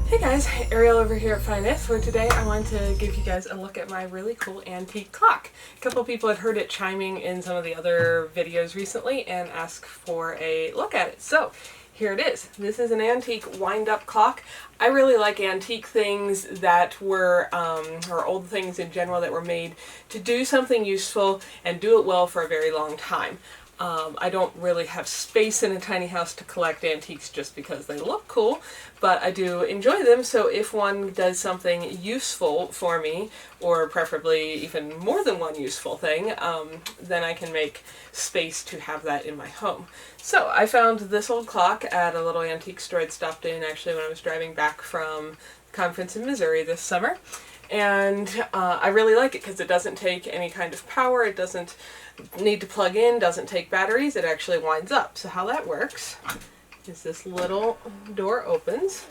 Hey guys, Ariel over here at Nyth, where today I want to give you guys a look at my really cool antique clock. A couple people had heard it chiming in some of the other videos recently and asked for a look at it. So here it is. This is an antique wind-up clock. I really like antique things that were, or old things in general that were made to do something useful and do it well for a very long time. I don't really have space in a tiny house to collect antiques just because they look cool, but I do enjoy them, so if one does something useful for me, or preferably even more than one useful thing, then I can make space to have that in my home. So I found this old clock at a little antique store I'd stopped in actually when I was driving back from the conference in Missouri this summer. And I really like it because it doesn't take any kind of power, it doesn't need to plug in, doesn't take batteries, it actually winds up. So how that works is this little door opens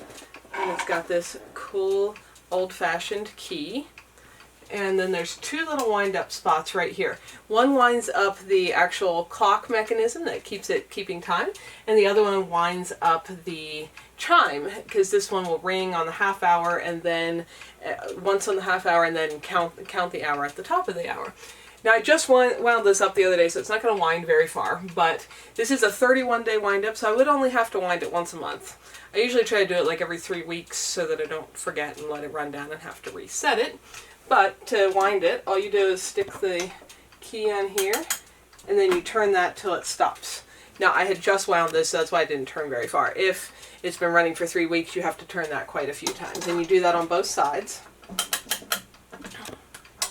and it's got this cool old-fashioned key, and then there's two little wind-up spots right here. One winds up the actual clock mechanism that keeps it keeping time, and the other one winds up the chime, because this one will ring on the half hour and then once on the half hour and then count the hour at the top of the hour. Now I just wound this up the other day, so it's not going to wind very far, but this is a 31-day wind up, so I would only have to wind it once a month. I usually try to do it like every 3 weeks so that I don't forget and let it run down and have to reset it. But to wind it, all you do is stick the key on here and then you turn that till it stops. Now I had just wound this, so that's why I didn't turn very far. If it's been running for 3 weeks, you have to turn that quite a few times, and you do that on both sides.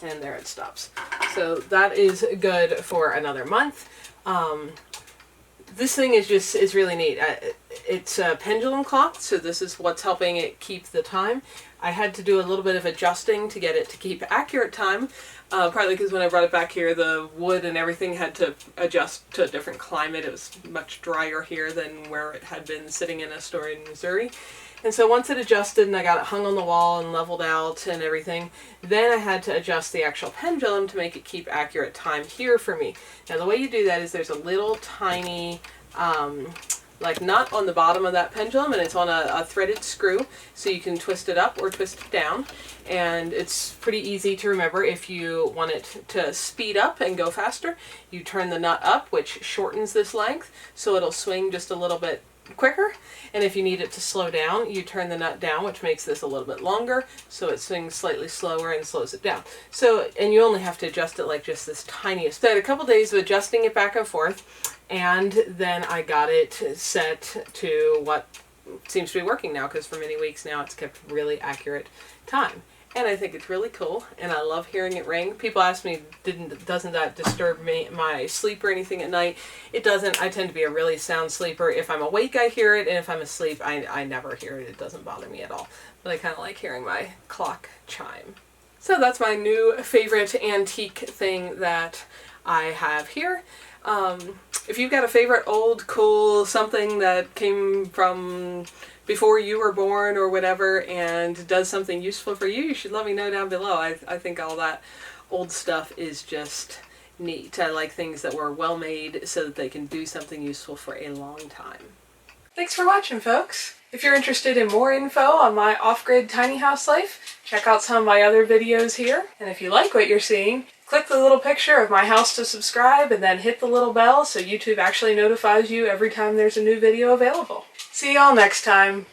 And there it stops. So that is good for another month. This thing is really neat. It's a pendulum clock, so this is what's helping it keep the time. I had to do a little bit of adjusting to get it to keep accurate time, partly because when I brought it back here, the wood and everything had to adjust to a different climate. It was much drier here than where it had been sitting in a store in Missouri. And so once it adjusted and I got it hung on the wall and leveled out and everything, then I had to adjust the actual pendulum to make it keep accurate time here for me. Now the way you do that is there's a little tiny like nut on the bottom of that pendulum, and it's on a threaded screw, so you can twist it up or twist it down, and it's pretty easy to remember. If you want it to speed up and go faster, you turn the nut up, which shortens this length, so it'll swing just a little bit quicker. And if you need it to slow down, you turn the nut down, which makes this a little bit longer, so it swings slightly slower and slows it down. So, and you only have to adjust it like just this tiniest. So I had a couple days of adjusting it back and forth, and then I got it set to what seems to be working now, because for many weeks now it's kept really accurate time. And I think it's really cool, and I love hearing it ring. People ask me, doesn't that disturb my sleep or anything at night? It doesn't. I tend to be a really sound sleeper. If I'm awake, I hear it, and if I'm asleep, I never hear it. It doesn't bother me at all. But I kind of like hearing my clock chime. So that's my new favorite antique thing that I have here. If you've got a favorite old, cool, something that came from before you were born or whatever and does something useful for you, you should let me know down below. I think all that old stuff is just neat. I like things that were well made so that they can do something useful for a long time. Thanks for watching, folks. If you're interested in more info on my off-grid tiny house life, check out some of my other videos here. And if you like what you're seeing, click the little picture of my house to subscribe and then hit the little bell so YouTube actually notifies you every time there's a new video available. See y'all next time.